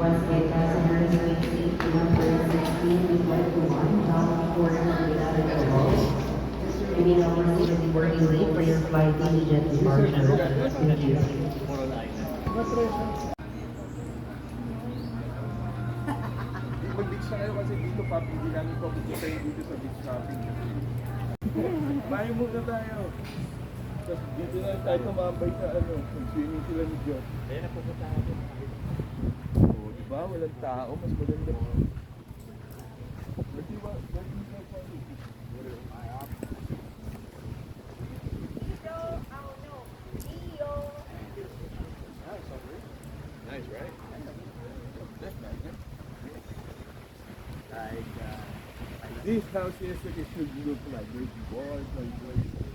West Gate passengers with seat number 16 is like to one, John Porter without a walls. You may now proceed to boarding gate for your flight immediate departure. Thank you. Mag-beach na kayo kasi dito pa, hindi namin papupuntahin dito sa beach shopping. Bahay muna tayo. Tapos dito na tayo tumambay sa ano, swimming sila ni John. Kaya napupunta natin. Oo, diba? Walang tao, mas maganda. But diba, nice, right? That's nice, huh? Like this house yesterday should look like there's walls, like